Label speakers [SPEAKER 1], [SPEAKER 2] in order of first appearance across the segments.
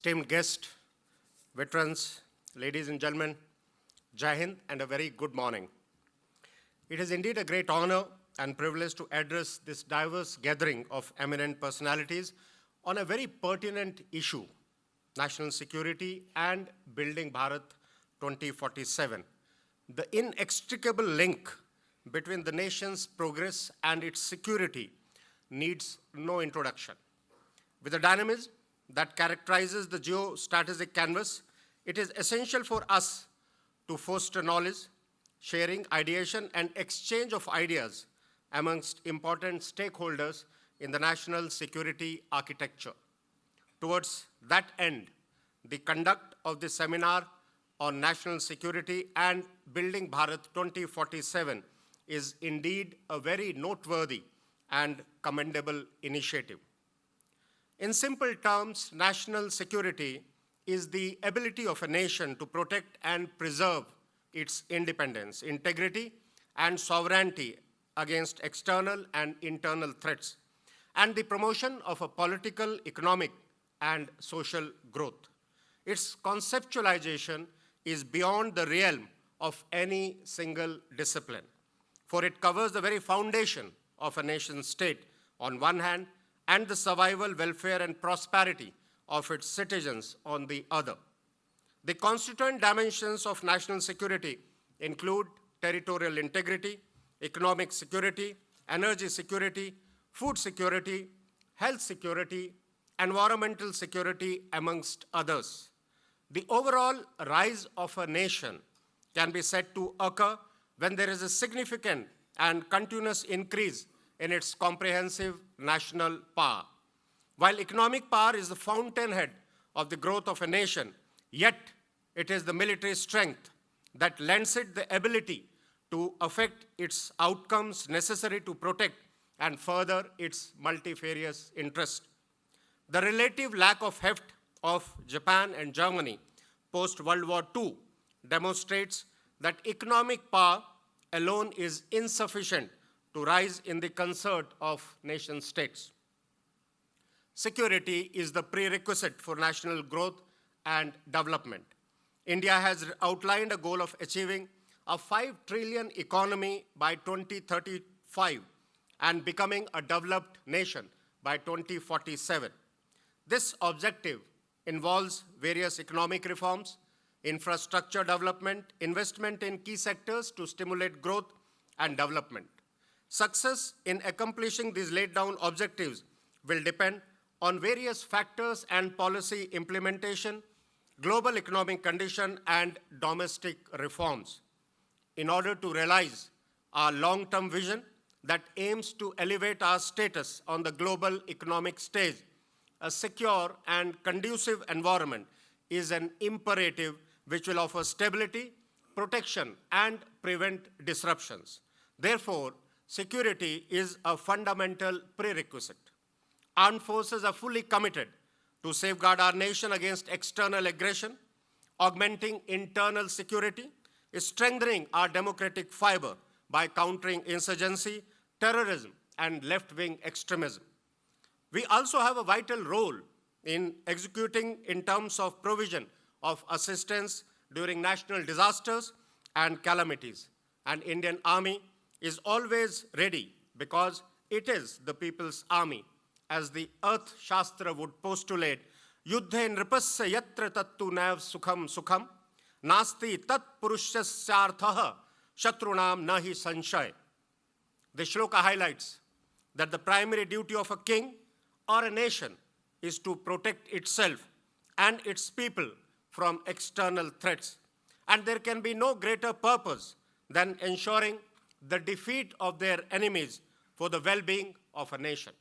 [SPEAKER 1] Esteemed guests, veterans, ladies and gentlemen, Jai Hind and a very good morning. It is indeed a great honor and privilege to address this diverse gathering of eminent personalities on a very pertinent issue, national security and building Bharat 2047. The inextricable link between the nation's progress and its security needs no introduction. With the dynamism that characterizes the geostrategic canvas, it is essential for us to foster knowledge, sharing, ideation, and exchange of ideas amongst important stakeholders in the national security architecture. Towards that end, the conduct of this seminar on national security and building Bharat 2047 is indeed a very noteworthy and commendable initiative. In simple terms, national security is the ability of a nation to protect and preserve its independence, integrity, and sovereignty against external and internal threats, and the promotion of a political, economic, and social growth. Its conceptualization is beyond the realm of any single discipline, for it covers the very foundation of a nation state on one hand, and the survival, welfare, and prosperity of its citizens on the other. The constituent dimensions of national security include territorial integrity, economic security, energy security, food security, health security, environmental security, amongst others. The overall rise of a nation can be said to occur when there is a significant and continuous increase in its comprehensive national power. While economic power is the fountainhead of the growth of a nation, yet it is the military strength that lends it the ability to affect its outcomes necessary to protect and further its multifarious interest. The relative lack of heft of Japan and Germany post-World War II demonstrates that economic power alone is insufficient to rise in the concert of nation states. Security is the prerequisite for national growth and development. India has outlined a goal of achieving a 5 trillion economy by 2035 and becoming a developed nation by 2047. This objective involves various economic reforms, infrastructure development, investment in key sectors to stimulate growth and development. Success in accomplishing these laid down objectives will depend on various factors and policy implementation, global economic condition, and domestic reforms. In order to realize our long-term vision that aims to elevate our status on the global economic stage, a secure and conducive environment is an imperative which will offer stability, protection, and prevent disruptions. Therefore, security is a fundamental prerequisite. Armed forces are fully committed to safeguard our nation against external aggression, augmenting internal security, strengthening our democratic fiber by countering insurgency, terrorism, and left-wing extremism. We also have a vital role in executing in terms of provision of assistance during national disasters and calamities. And Indian Army is always ready because it is the people's army. As the Earth Shastra would postulate, Yuddhe nripasya yatra tattu naiv sukham sukham, nasti tat purushyasyarthaha shatrunam nahi sanshay. The shloka highlights that the primary duty of a king or a nation is to protect itself and its people from external threats. And there can be no greater purpose than ensuring the defeat of their enemies for the well-being of a nation.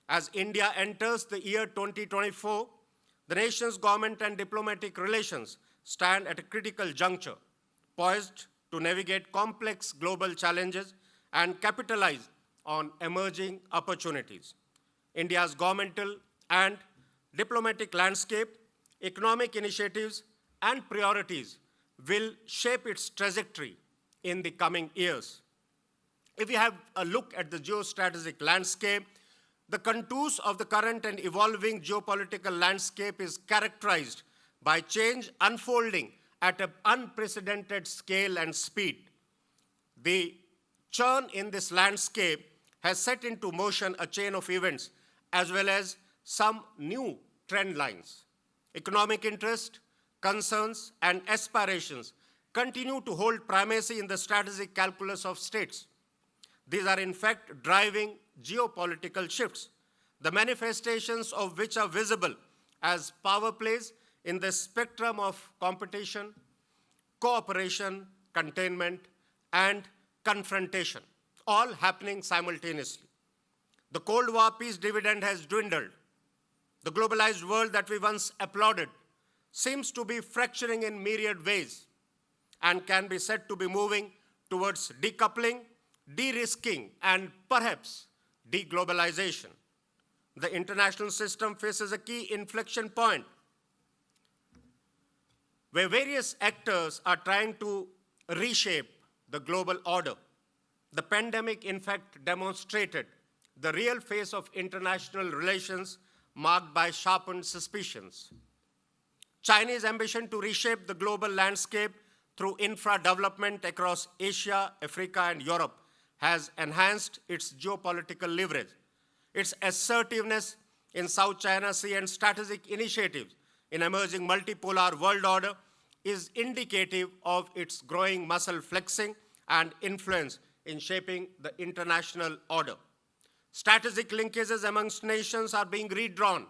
[SPEAKER 1] As India enters the year 2024, the nation's government and diplomatic relations stand at a critical juncture, poised to navigate complex global challenges and capitalize on emerging opportunities. India's governmental and diplomatic landscape, economic initiatives, and priorities will shape its trajectory in the coming years. If we have a look at the geostrategic landscape, The contours of the current and evolving geopolitical landscape is characterized by change unfolding at an unprecedented scale and speed. The churn in this landscape has set into motion a chain of events as well as some new trend lines. Economic interest, concerns, and aspirations continue to hold primacy in the strategic calculus of states. These are in fact driving geopolitical shifts, the manifestations of which are visible as power plays in the spectrum of competition, cooperation, containment, and confrontation, all happening simultaneously. The Cold War peace dividend has dwindled. The globalized world that we once applauded seems to be fracturing in myriad ways and can be said to be moving towards decoupling, de-risking, and perhaps deglobalization. The international system faces a key inflection point where various actors are trying to reshape the global order. The pandemic, in fact, demonstrated the real face of international relations marked by sharpened suspicions. Chinese ambition to reshape the global landscape through infra development across Asia, Africa, and Europe has enhanced its geopolitical leverage. Its assertiveness in South China Sea and strategic initiatives in emerging multipolar world order is indicative of its growing muscle flexing and influence in shaping the international order. Strategic linkages amongst nations are being redrawn,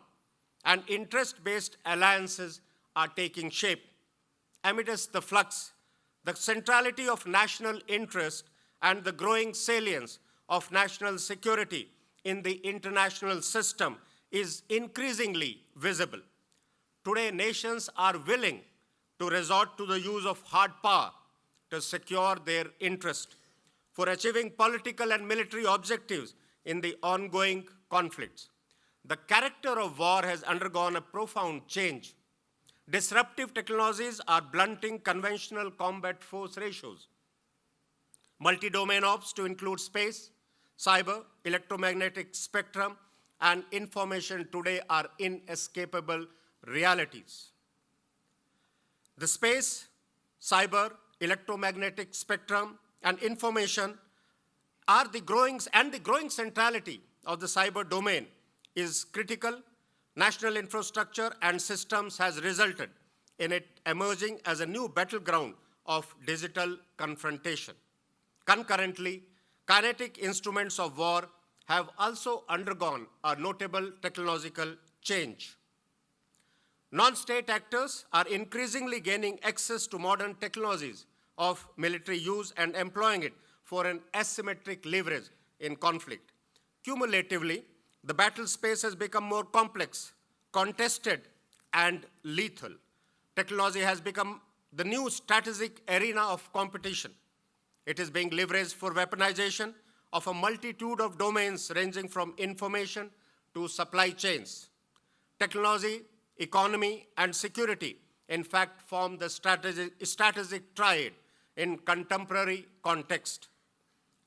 [SPEAKER 1] and interest-based alliances are taking shape. Amidst the flux, the centrality of national interest and the growing salience of national security in the international system is increasingly visible. Today, nations are willing to resort to the use of hard power to secure their interest for achieving political and military objectives in the ongoing conflicts. The character of war has undergone a profound change. Disruptive technologies are blunting conventional combat force ratios. Multi-domain ops to include space, cyber, electromagnetic spectrum, and information today are inescapable realities. The space, cyber, electromagnetic spectrum, and information are the growing centrality of the cyber domain is critical. National infrastructure and systems has resulted in it emerging as a new battleground of digital confrontation. Concurrently, kinetic instruments of war have also undergone a notable technological change. Non-state actors are increasingly gaining access to modern technologies of military use and employing it for an asymmetric leverage in conflict. Cumulatively, the battle space has become more complex, contested, and lethal. Technology has become the new strategic arena of competition. It is being leveraged for weaponization of a multitude of domains ranging from information to supply chains. Technology, economy, and security, in fact, form the strategic triad in contemporary context.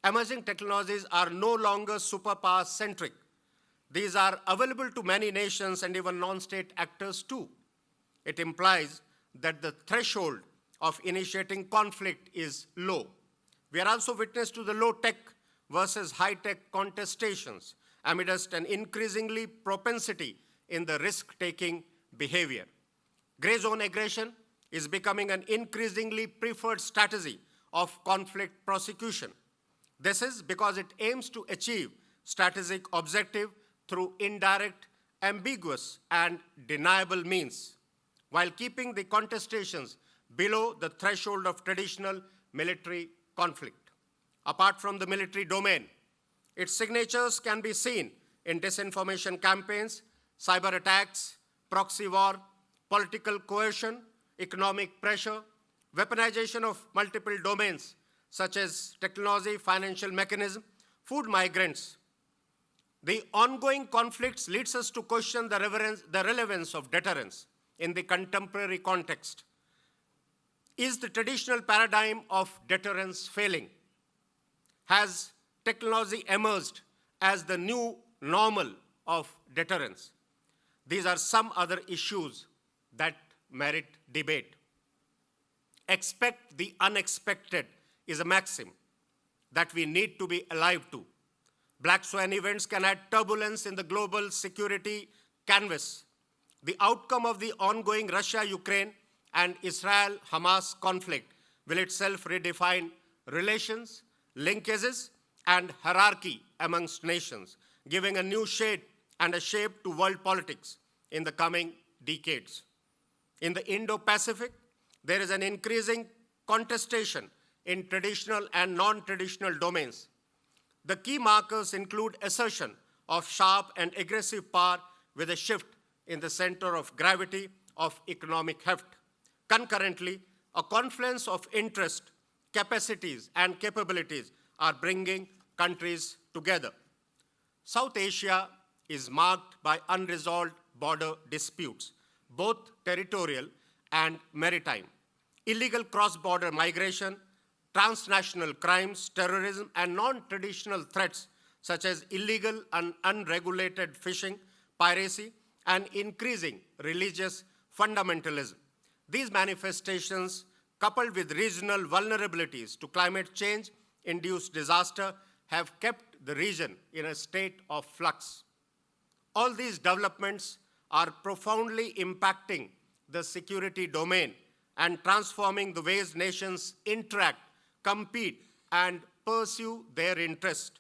[SPEAKER 1] Emerging technologies are no longer superpower-centric. These are available to many nations and even non-state actors too. It implies that the threshold of initiating conflict is low. We are also witness to the low-tech versus high-tech contestations amidst an increasingly propensity in the risk-taking behavior. Gray zone aggression is becoming an increasingly preferred strategy of conflict prosecution. This is because it aims to achieve strategic objective through indirect, ambiguous, and deniable means, while keeping the contestations below the threshold of traditional military conflict. Apart from the military domain, its signatures can be seen in disinformation campaigns, cyber attacks, proxy war, political coercion, economic pressure, weaponization of multiple domains such as technology, financial mechanism, food migrants. The ongoing conflicts leads us to question the relevance of deterrence in the contemporary context. Is the traditional paradigm of deterrence failing? Has technology emerged as the new normal of deterrence. These are some other issues that merit debate. Expect the unexpected is a maxim that we need to be alive to. Black swan events can add turbulence in the global security canvas. The outcome of the ongoing Russia-Ukraine and Israel-Hamas conflict will itself redefine relations, linkages, and hierarchy amongst nations, giving a new shade and a shape to world politics in the coming decades. In the Indo-Pacific, there is an increasing contestation in traditional and non-traditional domains. The key markers include assertion of sharp and aggressive power with a shift in the center of gravity of economic heft. Concurrently, a confluence of interest, capacities, and capabilities are bringing countries together. South Asia is marked by unresolved border disputes, both territorial and maritime. Illegal cross-border migration, transnational crimes, terrorism, and non-traditional threats such as illegal and unregulated fishing, piracy, and increasing religious fundamentalism. These manifestations, coupled with regional vulnerabilities to climate change-induced disaster, have kept the region in a state of flux. All these developments are profoundly impacting the security domain and transforming the ways nations interact, compete, and pursue their interest.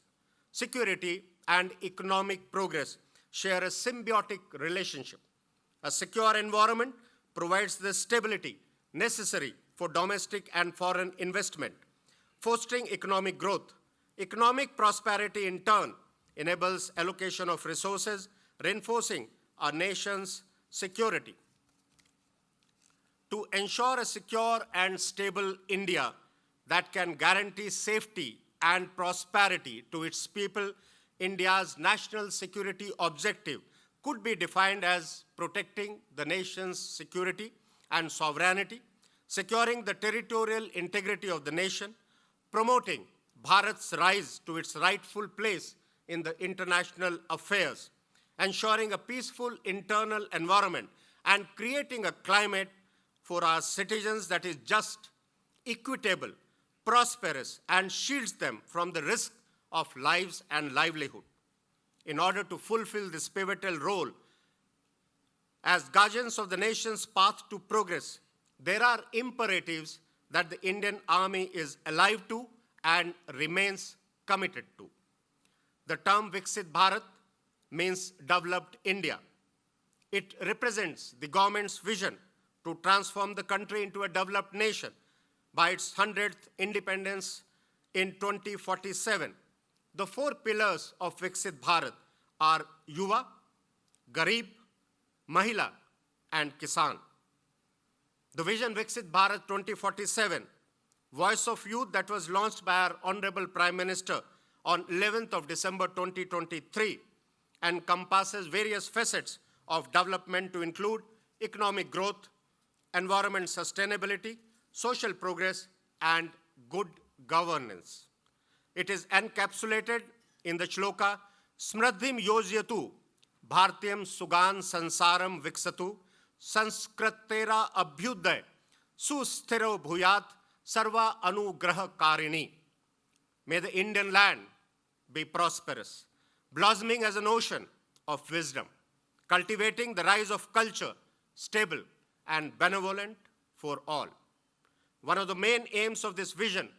[SPEAKER 1] Security and economic progress share a symbiotic relationship. A secure environment provides the stability necessary for domestic and foreign investment, fostering economic growth. Economic prosperity, in turn, enables allocation of resources, reinforcing our nation's security. To ensure a secure and stable India that can guarantee safety and prosperity to its people, India's national security objective could be defined as protecting the nation's security and sovereignty, securing the territorial integrity of the nation, promoting Bharat's rise to its rightful place in the international affairs, ensuring a peaceful internal environment, and creating a climate for our citizens that is just, equitable, prosperous, and shields them from the risk of lives and livelihood. In order to fulfill this pivotal role as guardians of the nation's path to progress, there are imperatives that the Indian Army is alive to and remains committed to. The term Viksit Bharat means developed India. It represents the government's vision to transform the country into a developed nation by its 100th independence in 2047. The four pillars of Viksit Bharat are Yuva, Garib, Mahila, and Kisan. The vision Viksit Bharat 2047, Voice of Youth, that was launched by our Honorable Prime Minister on 11th of December 2023, encompasses various facets of development to include economic growth, environment sustainability, social progress, and good governance. It is encapsulated in the shloka Smradhim Yosyatu Bhartiyam Sugan Sansaram Viksatu Sanskritera Abhyuday Susthiro Bhuyat Sarva Anugraha Karini. May the Indian land be prosperous, blossoming as an ocean of wisdom, cultivating the rise of culture, stable and benevolent for all. One of the main aims of this vision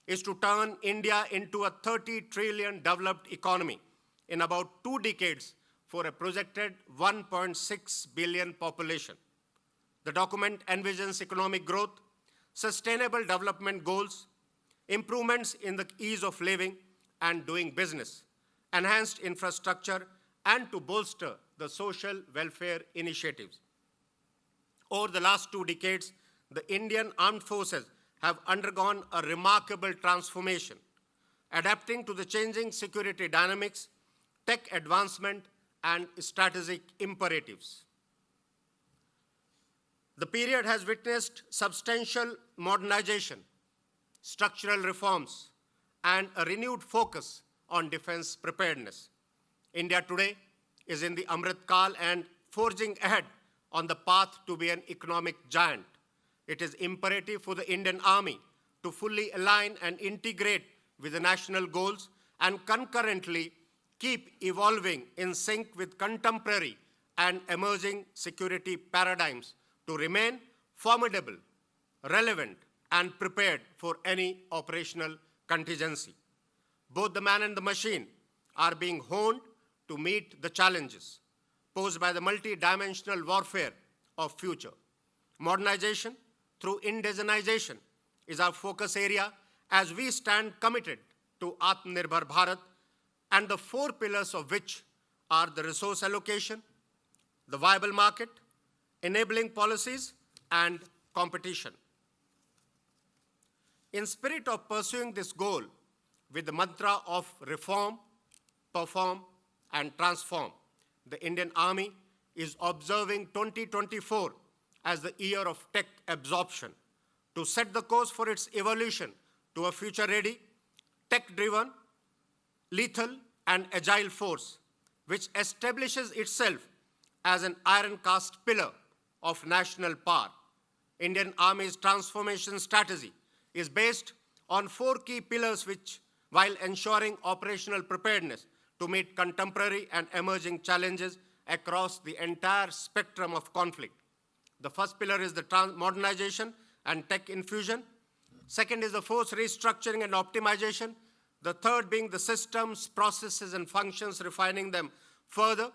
[SPEAKER 1] is to turn India into a 30 trillion developed economy in about 2 decades for a projected 1.6 billion population. The document envisions economic growth, sustainable development goals, improvements in the ease of living and doing business, enhanced infrastructure, and to bolster the social welfare initiatives. Over the last 2 decades, the Indian Armed Forces have undergone a remarkable transformation, adapting to the changing security dynamics, tech advancement, and strategic imperatives. The period has witnessed substantial modernization, structural reforms, and a renewed focus on defense preparedness. India today is in the Amrit Kal and forging ahead on the path to be an economic giant. It is imperative for the Indian Army to fully align and integrate with the national goals and concurrently keep evolving in sync with contemporary and emerging security paradigms to remain formidable, relevant, and prepared for any operational contingency. Both the man and the machine are being honed to meet the challenges posed by the multi-dimensional warfare of future. Modernization through indigenization is our focus area as we stand committed to Atmanirbhar Bharat, and the four pillars of which are the resource allocation, the viable market, enabling policies, and competition. In spirit of pursuing this goal with the mantra of reform, perform, and transform, the Indian Army is observing 2024 as the year of tech absorption to set the course for its evolution to a future-ready, tech-driven, lethal, and agile force, which establishes itself as an iron-cast pillar of national power. Indian Army's transformation strategy is based on four key pillars which, while ensuring operational preparedness to meet contemporary and emerging challenges across the entire spectrum of conflict. The first pillar is the modernization and tech infusion. Second is the force restructuring and optimization. The third being the systems, processes, and functions, refining them further.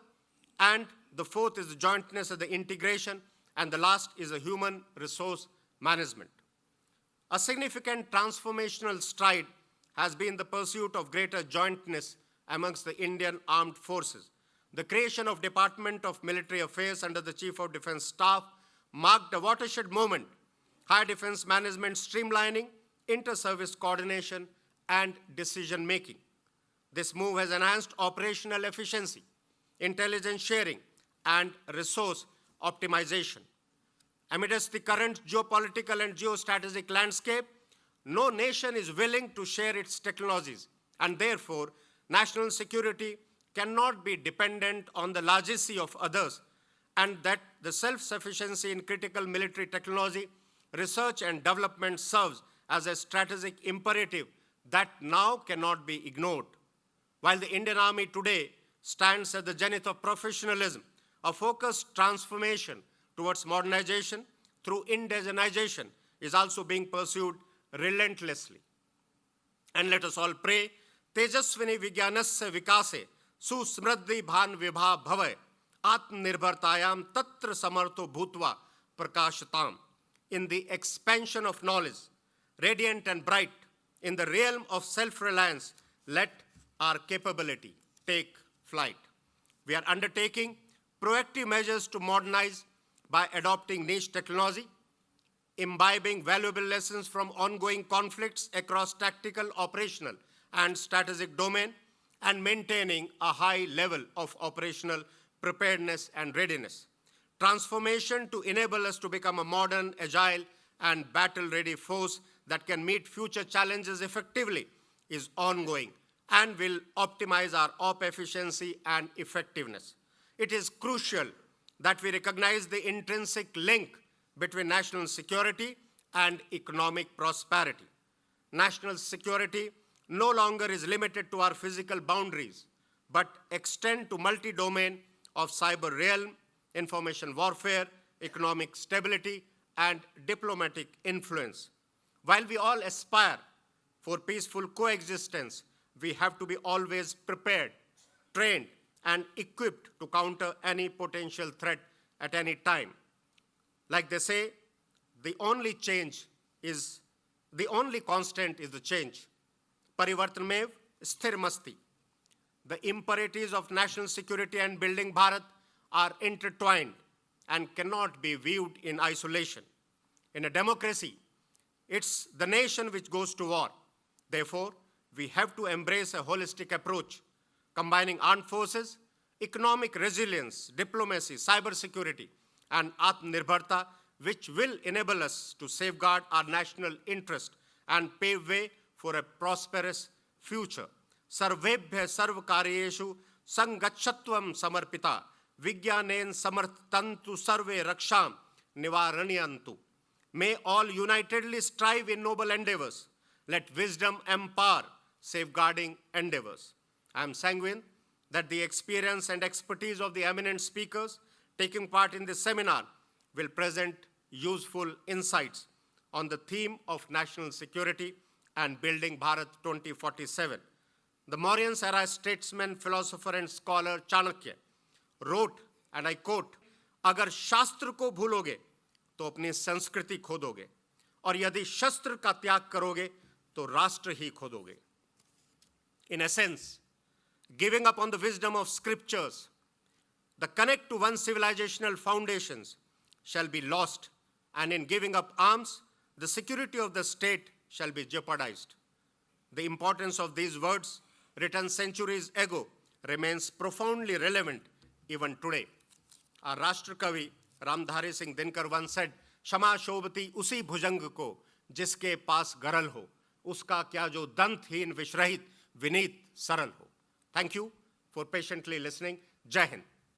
[SPEAKER 1] And the fourth is the jointness of the integration. And the last is the human resource management. A significant transformational stride has been the pursuit of greater jointness amongst the Indian Armed Forces. The creation of Department of Military Affairs under the Chief of Defence Staff marked a watershed moment, high defence management streamlining, inter-service coordination, and decision-making. This move has enhanced operational efficiency, intelligence sharing, and resource optimization. Amidst the current geopolitical and geostrategic landscape, no nation is willing to share its technologies, and therefore, national security cannot be dependent on the largesse of others, and that the self-sufficiency in critical military technology, research and development serves as a strategic imperative that now cannot be ignored. While the Indian Army today stands at the zenith of professionalism, a focused transformation towards modernization through indigenization is also being pursued relentlessly. And let us all pray, Tejasvini Vigyanasya Vikase, Susmradhi Bhan Vibha Bhavay, Atmanirbhartayam Tatra Samartho Bhutva Prakashatam. In the expansion of knowledge, radiant and bright, in the realm of self-reliance, let our capability take flight. We are undertaking proactive measures to modernize by adopting niche technology, imbibing valuable lessons from ongoing conflicts across tactical, operational, and strategic domain, and maintaining a high level of operational preparedness and readiness. Transformation to enable us to become a modern, agile, and battle-ready force that can meet future challenges effectively is ongoing and will optimize our op efficiency and effectiveness. It is crucial that we recognize the intrinsic link between national security and economic prosperity. National security no longer is limited to our physical boundaries, but extend to multi-domain of cyber realm, information warfare, economic stability, and diplomatic influence. While we all aspire for peaceful coexistence, we have to be always prepared, trained, and equipped to counter any potential threat at any time. Like they say, the only constant is the change. Parivartanamev sthirmasti. The imperatives of national security and building Bharat are intertwined and cannot be viewed in isolation. In a democracy, it's the nation which goes to war. Therefore, we have to embrace a holistic approach, combining armed forces, economic resilience, diplomacy, cybersecurity, and Atmanirbharta, which will enable us to safeguard our national interest and pave way for a prosperous future. Sarvebhya sarvakaryeshu संगच्छत्वम समर्पिता विज्ञानेन समर्थन्तु survey रक्षाम निवारणयन्तु. May all unitedly strive in noble endeavors. Let wisdom empower safeguarding endeavors. I am sanguine that the experience and expertise of the eminent speakers taking part in this seminar will present useful insights on the theme of national security and building Bharat 2047. The Mauryan era statesman, philosopher and scholar Chanakya wrote, and I quote, "अगर शास्त्र को भूलोगे तो अपनी संस्कृति खोदोगे और यदि शस्त्र का त्याग करोगे तो राष्ट्र ही खोदोगे." In essence, giving up on the wisdom of scriptures, the connect to one's civilizational foundations shall be lost, and in giving up arms, the security of the state shall be jeopardized. The importance of these words, written centuries ago, remains profoundly relevant even today. Our Rashtra Kavi Ramdhari Singh Dinkar once said, क्षमा शोभती उसी भुजंग को जिसके पास गरल हो, उसका क्या जो दंतहीन विश्रहित विनीत सरल हो. Thank you for patiently listening. Jai Hind.